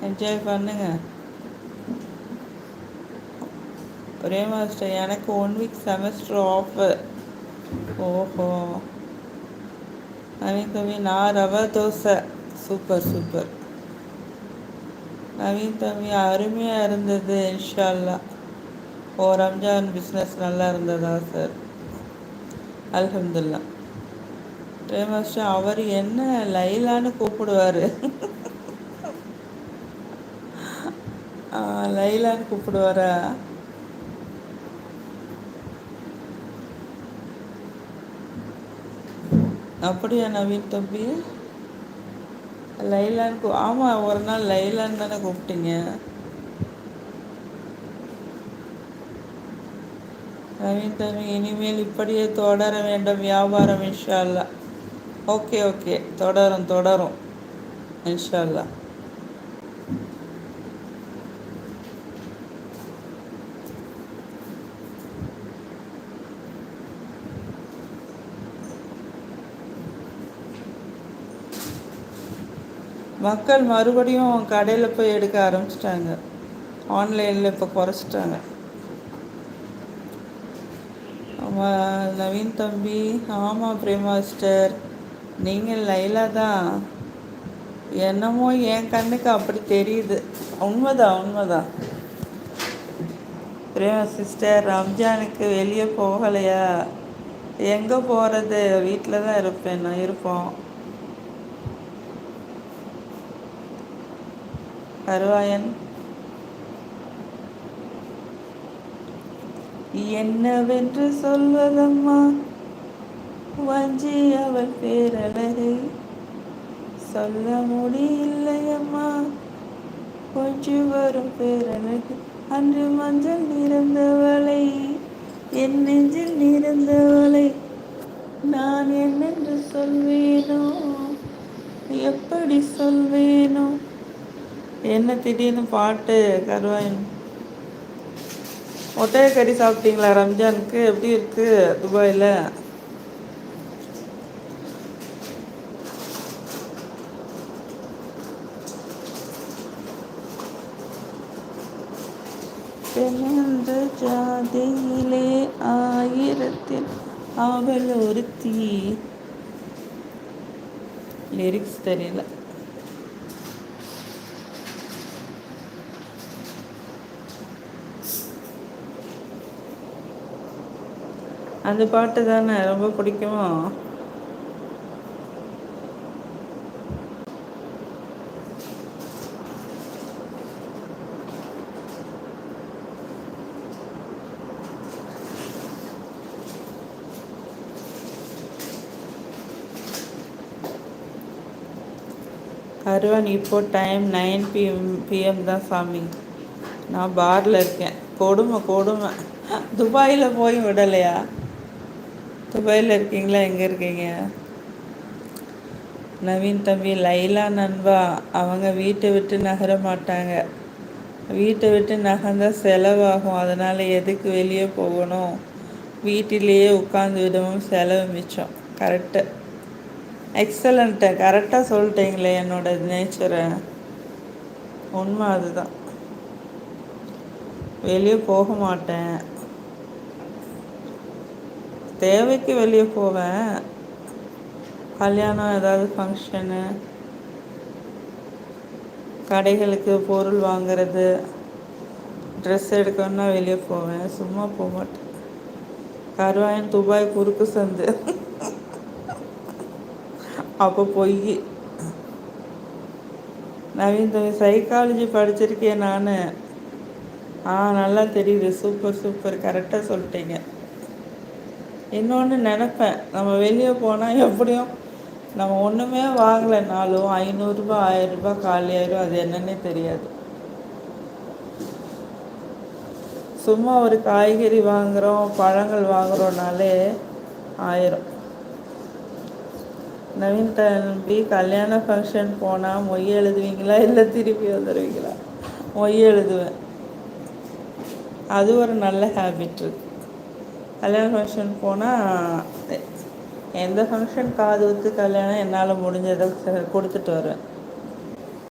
Enjoy பண்ணுங்க. ஒரே master எனக்கு 1 வீக் செமஸ்டர் ஆஃபு. ஓஹோ! நவீன் தம்பி நான் ரவா தோசை. Super super. நவீன் தம்பி அருமையாக இருந்தது இன்ஷா அல்லாஹ். ஓ ரம்ஜான் பிஸ்னஸ் நல்லா இருந்ததா சார்? அல்ஹம்துலில்லாஹ். ஒரே மாஸ்டர் அவர் என்ன லைலான்னு கூப்பிடுவார். லைலான்னு கூப்பிடுவாரா? அப்படியா நவீன் தம்பி? லைலான்னு ஆமாம், ஒரு நாள் லைலான்னு தானே கூப்பிட்டீங்க. நவீன் தம்பி இனிமேல் இப்படியே தொடர வேண்டும் வியாபாரம் இன்ஷா அல்லாஹ். ஓகே ஓகே, தொடரும் தொடரும் இன்ஷா அல்லாஹ். மக்கள் மறுபடியும் கடையில் போய் எடுக்க ஆரம்பிச்சிட்டாங்க. ஆன்லைனில் இப்போ குறைச்சிட்டாங்க. ஆமாம் நவீன் தம்பி. ஆமாம் பிரேமாஸ்டர், நீங்கள் லைலா தான். என்னமோ என் கண்ணுக்கு அப்படி தெரியுது. உண்மைதான் உண்மைதான். பிரேமா சிஸ்டர், ரம்ஜானுக்கு வெளியே போகலையா? எங்கே போகிறது, வீட்டில் தான் இருப்பேன். நான் இருப்போம். கருவாயன் என்னவென்று சொல்வதம்மா, வஞ்சி அவள் பேரழகை சொல்ல முடியலையம்மா, கொஞ்சம் வரும் பேரழகு. அன்று மஞ்சள் நிறந்தவளை, என் நெஞ்சில் நிறந்தவளை, நான் என்னென்று சொல்வேனோ, எப்படி சொல்வேனோ. என்ன திடீர்னு பாட்டு கருவாயன்? ஒட்டகக்கறி சாப்பிட்டீங்களா ரம்ஜானுக்கு? எப்படி இருக்கு துபாயில்? பெண்ணென்ற ஜாதியிலே ஆயிரத்தில் அவள் ஒருத்தி. லிரிக்ஸ் தெரியல. அந்த பாட்டு தானே ரொம்ப பிடிக்குமோ? கருவான் இப்போ டைம் 9 PM தான் சாமி. நான் பாரில் இருக்கேன். கொடுமை கொடுமை. துபாயில் போய் விடலையா? துபாயில் இருக்கீங்களா? எங்கே இருக்கீங்க? நவீன் தம்பி லைலா நண்பா, அவங்க வீட்டை விட்டு நகர மாட்டாங்க. வீட்டை விட்டு நகர்ந்தால் செலவாகும், அதனால் எதுக்கு வெளியே போகணும், வீட்டிலேயே உட்காந்து விடவும் செலவு மிச்சம். கரெக்டு, எக்ஸலண்ட்டு, கரெக்டாக சொல்லிட்டீங்களே என்னோட நேச்சரை. உண்மை அதுதான். வெளியே போக மாட்டேன். தேவைக்கு வெளியே போவேன். கல்யாணம், ஏதாவது ஃபங்க்ஷனு, கடைகளுக்கு பொருள் வாங்கிறது, ட்ரெஸ் எடுக்கணுன்னா வெளியே போவேன். சும்மா போக மாட்டேன். கருவாயன் துபாய் குறுக்கு சந்து. அப்போ பொய். நவீன் தம்பி சைக்காலஜி படிச்சிருக்கேன் நான். நல்லா தெரியுது. சூப்பர் சூப்பர், கரெக்டாக சொல்லிட்டீங்க. இன்னொன்று நினப்பேன், நம்ம வெளியே போனால் எப்படியும் நம்ம ஒன்றுமே வாங்கலைனாலும் 500 ரூபா 1000 ரூபா காலியாயிரும். அது என்னன்னே தெரியாது. சும்மா ஒரு காய்கறி வாங்குகிறோம், பழங்கள் வாங்குகிறோன்னாலே 1000. நவீன் தம்பி கல்யாண ஃபங்க்ஷன் போனால் மொய் எழுதுவீங்களா இல்லை திருப்பி வந்துடுவீங்களா? மொய் எழுதுவேன். அது ஒரு நல்ல ஹேபிட் இருக்கு. கல்யாண ஃபங்க்ஷன் போனால் எந்த ஃபங்க்ஷன், காது குத்து, கல்யாணம், என்னால் முடிஞ்சதை கொடுத்துட்டு வருவேன்.